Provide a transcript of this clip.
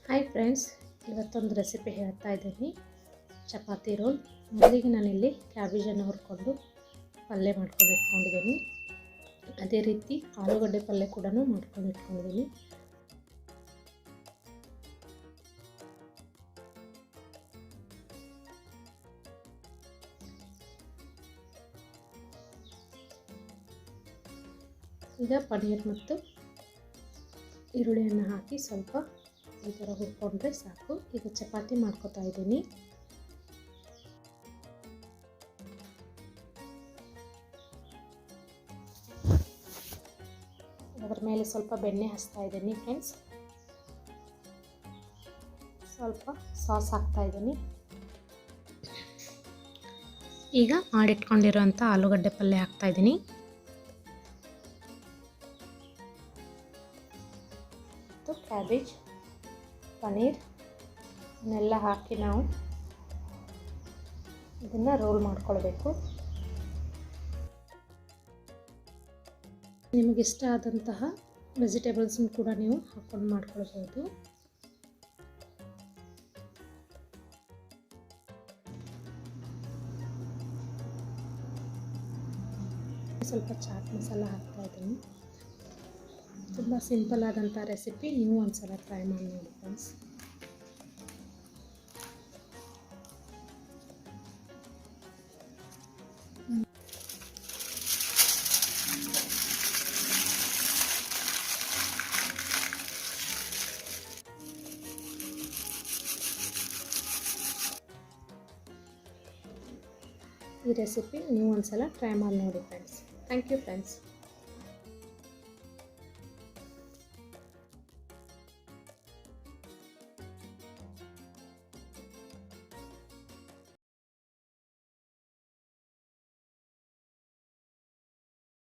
Hi friends, ಇವತ್ತೊಂದು recipe ಹೇಳ್ತಾ ಇದ್ದೀನಿ. ಚಪಾತಿ ರೋಲ್. ಮೊದಲಿಗೆ ನಾನಿಲ್ಲಿ ಕ್ಯಾಬೇಜನ್ನು ಹುರ್ಕೊಂಡು ಪಲ್ಯ ಮಾಡ್ಕೊಂಡು ಇಟ್ಕೊಂಡಿದ್ದೀನಿ. ಅದೇ ರೀತಿ ಆಲೂಗಡ್ಡೆ ಪಲ್ಯ ಕೂಡ ಮಾಡ್ಕೊಂಡು ಇಟ್ಕೊಂಡಿದ್ದೀನಿ. ಈಗ ಪನ್ನೀರ್ ಮತ್ತು ಈರುಳ್ಳಿಯನ್ನು ಹಾಕಿ ಸ್ವಲ್ಪ ಈ ಥರ ಹುರ್ಕೊಂಡ್ರೆ ಸಾಕು. ಈಗ ಚಪಾತಿ ಮಾಡ್ಕೊತಾ ಇದ್ದೀನಿ. ಅದರ ಮೇಲೆ ಸ್ವಲ್ಪ ಬೆಣ್ಣೆ ಹಚ್ತಾ ಇದ್ದೀನಿ ಫ್ರೆಂಡ್ಸ್. ಸ್ವಲ್ಪ ಸಾಸ್ ಹಾಕ್ತಾ ಇದ್ದೀನಿ. ಈಗ ಮಾಡಿಟ್ಕೊಂಡಿರೋಂಥ ಆಲೂಗಡ್ಡೆ ಪಲ್ಯ ಹಾಕ್ತಾ ಇದ್ದೀನಿ. ಕ್ಯಾಬೇಜ್, ಪನ್ನೀರ್ ಇವನ್ನೆಲ್ಲ ಹಾಕಿ ನಾವು ಇದನ್ನು ರೋಲ್ ಮಾಡ್ಕೊಳ್ಬೇಕು. ನಿಮಗಿಷ್ಟ ಆದಂತಹ ವೆಜಿಟೇಬಲ್ಸನ್ನು ಕೂಡ ನೀವು ಹಾಕ್ಕೊಂಡು ಮಾಡ್ಕೊಳ್ಬೋದು. ಸ್ವಲ್ಪ ಚಾಟ್ ಮಸಾಲ ಹಾಕ್ತಾ ಇದ್ದೀನಿ. ತುಂಬ ಸಿಂಪಲ್ ಆದಂಥ ರೆಸಿಪಿ, ನೀವು ಒಂದ್ಸಲ ಟ್ರೈ ಮಾಡಿ ನೋಡಿ ಫ್ರೆಂಡ್ಸ್. ಈ ರೆಸಿಪಿ ನೀವು ಒಂದ್ಸಲ ಟ್ರೈ ಮಾಡಿ ನೋಡಿ ಫ್ರೆಂಡ್ಸ್. Thank you friends.